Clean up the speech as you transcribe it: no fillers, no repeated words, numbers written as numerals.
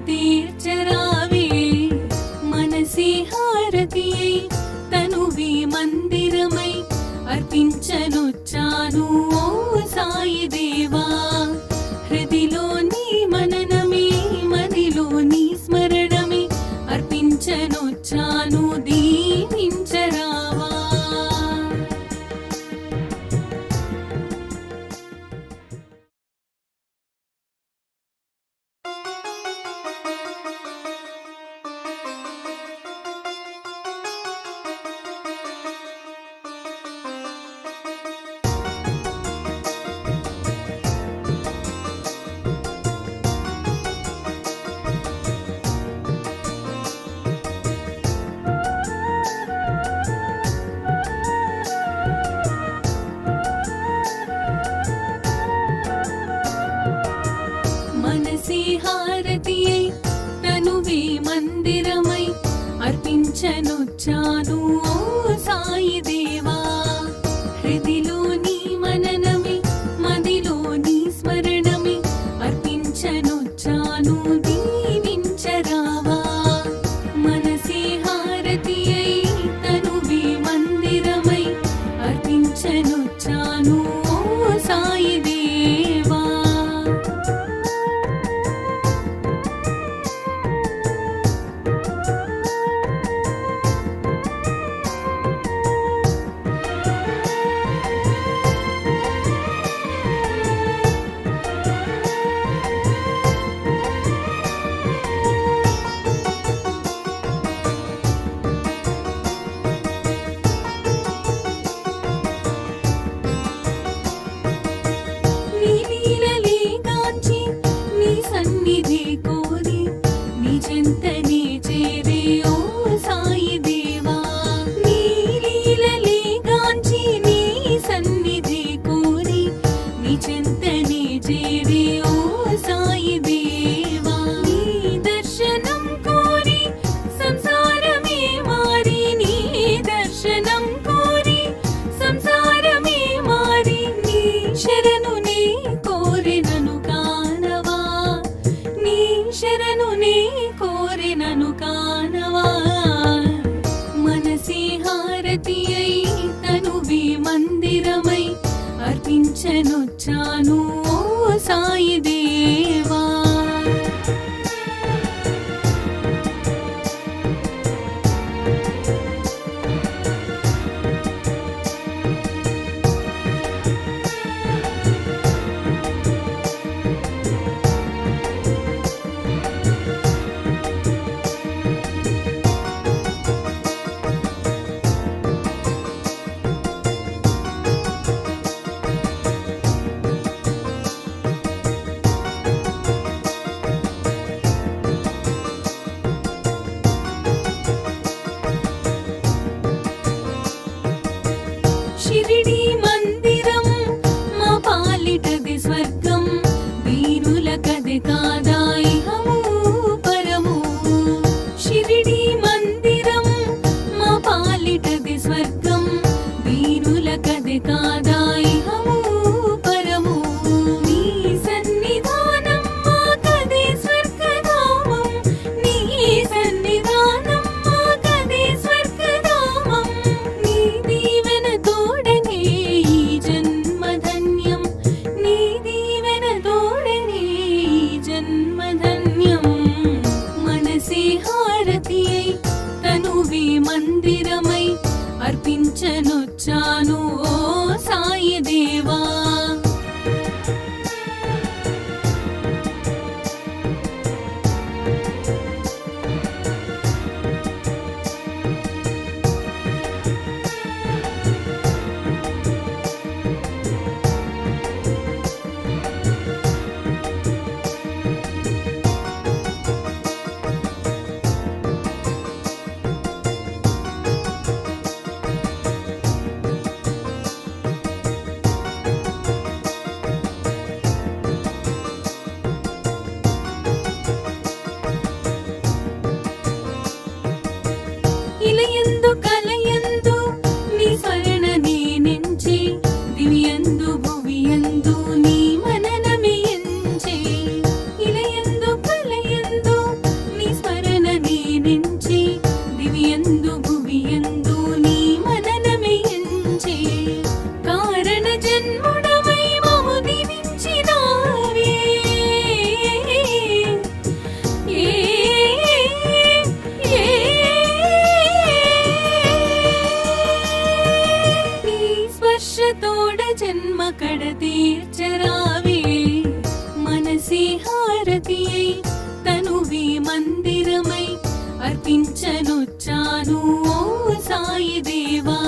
తీర్చరావే మనసే హారతియై తనువే మందిరమై అర్పించనొచ్చాను ఓ సాయి దేవా హృదిలోని మననమే మదిలోని స్మరణమే అర్పించనొచ్చాను దీవించరావా. మనసే హారతియై తనువే మందిరమై అర్పించనొచ్చాను ఓ సాయి దేవా హృదిలోని మననమే మదిలోని స్మరణమే అర్పించనొచ్చాను దీవించరావా. మనసే హారతియై తనువే మందిరమై అర్పించనొచ్చాను ఓ సాయి దేవా. నీ లీలలే గాంచి నీ సన్నిధి కోరి నీ చెంతనే చేరే ఓ సాయి దేవా నీ లీలలే గాంచి నీ సన్నిధి కోరి నీ చెంతనే చేరే ఓ సాయి దేవా నీ దర్శనం కోరి సంసారమే మారి నీ దర్శనం కోరి సంసారమే మారి నీ శరణు నీ కోరినను కానవా నీ శరణు నీ కోరినను కానవా. మనసే హారతియై తనువే మందిరమై అర్పించనొచ్చాను ఓ సాయి దేవా. షిరిడి మందిరం మా పాలిటది స్వర్గం వీరులకది కాదా ఇహము పరము. షిరిడి మందిరం మా పాలిటది స్వర్గం వీరులకది కాదా ఇహము పరము. నీ సన్నిధానం మాకదే స్వర్గధామం నీ సన్నిధానం మాకదే స్వర్గధామం. నీ దీవెన తోడనే ఈ జన్మధన్యం నీ దీవెన తోడనే ఈ జన్మధన్యం. మనసే హారతియై తనువే మందిరమై అర్పించనొచ్చాను ఓ సాయి దేవా. అక్కడ తీర్చరావే మనసి హారతి అయి తనువి మందిరమై అర్పించనొచ్చాను ఓ సాయి దేవా